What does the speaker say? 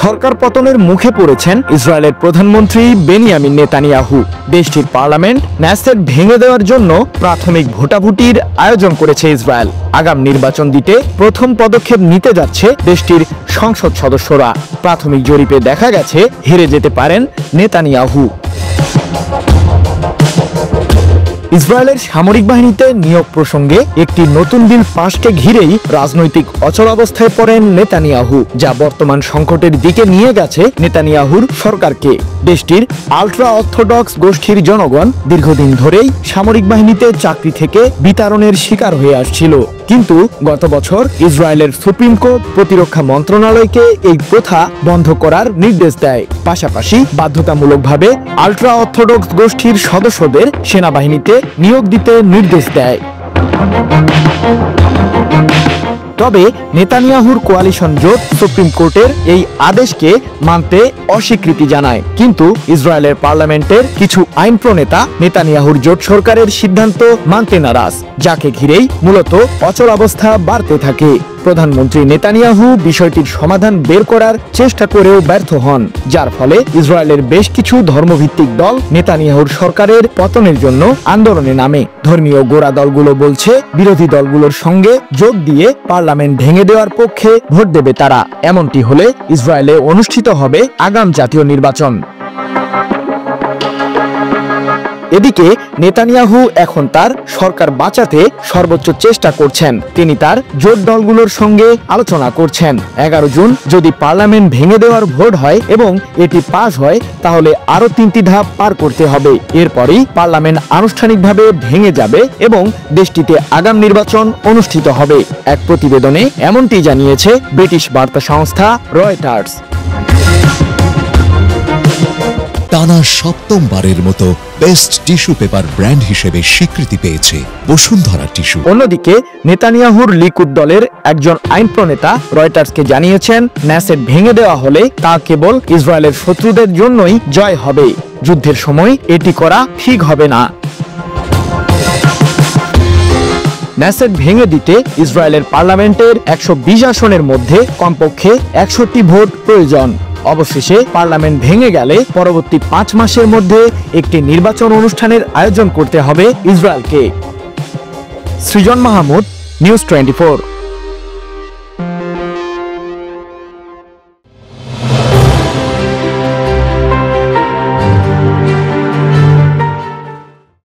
সরকার পতনের মুখে পড়েছেন ইসরায়েলের প্রধানমন্ত্রী বেনিয়ামিন নেতানিয়াহু। দেশটির পার্লামেন্ট নেসেট ভেঙে দেওয়ার জন্য প্রাথমিক ভোটাভুটির আয়োজন করেছে ইসরায়েল। আগাম নির্বাচন দিতে প্রথম পদক্ষেপ নিতে যাচ্ছে দেশটির সংসদ সদস্যরা। প্রাথমিক জরিপে দেখা গেছে হেরে যেতে পারেন নেতানিয়াহু। ইসরায়েলের সামরিক বাহিনীতে নিয়োগ প্রসঙ্গে একটি নতুন বিল পাশকে ঘিরেই রাজনৈতিক অচলাবস্থায় পড়েন নেতানিয়াহু, যা বর্তমান সংকটের দিকে নিয়ে গেছে নেতানিয়াহুর সরকারকে। দেশটির আলট্রা অর্থোডক্স গোষ্ঠীর জনগণ দীর্ঘদিন ধরেই সামরিক বাহিনীতে চাকরি থেকে বিতাড়নের শিকার হয়ে আসছিল, কিন্তু গত বছর ইসরায়েলের সুপ্রিম কোর্ট প্রতিরক্ষা মন্ত্রণালয়কে এই প্রথা বন্ধ করার নির্দেশ দেয়। পাশাপাশি বাধ্যতামূলকভাবে আলট্রা অর্থোডক্স গোষ্ঠীর সদস্যদের সেনাবাহিনীতে নিয়োগ দিতে নির্দেশ দেয়। তবে নেতানিয়াহুর কোয়ালিশন জোট সুপ্রিম কোর্টের এই আদেশকে মানতে অস্বীকৃতি জানায়, কিন্তু ইসরায়েলের পার্লামেন্টের কিছু আইন প্রণেতা নেতানিয়াহুর জোট সরকারের সিদ্ধান্ত মানতে নারাজ, যাকে ঘিরেই মূলত অচলাবস্থা বাড়তে থাকে। প্রধানমন্ত্রী নেতানিয়াহু বিষয়টির সমাধান বের করার চেষ্টা করেও ব্যর্থ হন, যার ফলে ইসরায়েলের বেশ কিছু ধর্মভিত্তিক দল নেতানিয়াহুর সরকারের পতনের জন্য আন্দোলনে নামে। ধর্মীয় গোঁড়া দলগুলো বলছে বিরোধী দলগুলোর সঙ্গে যোগ দিয়ে পার্লামেন্ট ভেঙে দেওয়ার পক্ষে ভোট দেবে তারা। এমনটি হলে ইসরায়েলে অনুষ্ঠিত হবে আগাম জাতীয় নির্বাচন। এদিকে নেতানিয়াহু এখন তার সরকার বাঁচাতে সর্বোচ্চ চেষ্টা করছেন। তিনি তার জোট দলগুলোর সঙ্গে আলোচনা করছেন। 11 জুন যদি পার্লামেন্ট ভেঙে দেওয়ার ভোট হয় এবং এটি পাস হয়, তাহলে আরো 3টি ধাপ পার করতে হবে। এরপরই পার্লামেন্ট আনুষ্ঠানিকভাবে ভেঙে যাবে এবং দেশটিতে আগাম নির্বাচন অনুষ্ঠিত হবে। এক প্রতিবেদনে এমনটি জানিয়েছে ব্রিটিশ বার্তা সংস্থা রয়টার্স। টানা সপ্তমবারের মতো বেস্ট টিস্যু পেপার ব্র্যান্ড হিসেবে স্বীকৃতি পেয়েছে বসুন্ধরা টিস্যু। অন্যদিকে নেতানিয়াহুর লিকুদ দলের একজন আইন প্রণেতা রয়টার্সকে জানিয়েছেন, নেসেট ভেঙে দেওয়া হলে তা কেবল ইসরায়েলের শত্রুদের জন্যই জয় হবে। যুদ্ধের সময় এটি করা ঠিক হবে না। নেসেট ভেঙে দিতে ইসরায়েলের পার্লামেন্টের 120 আসনের মধ্যে কমপক্ষে 100টি ভোট প্রয়োজন। অবশেষে পার্লামেন্ট ভেঙে গেলে পরবর্তী 5 মাসের মধ্যে একটি নির্বাচন অনুষ্ঠানের আয়োজন করতে হবে ইসরায়েলকে। সৃজন মাহমুদ, নিউজ 24।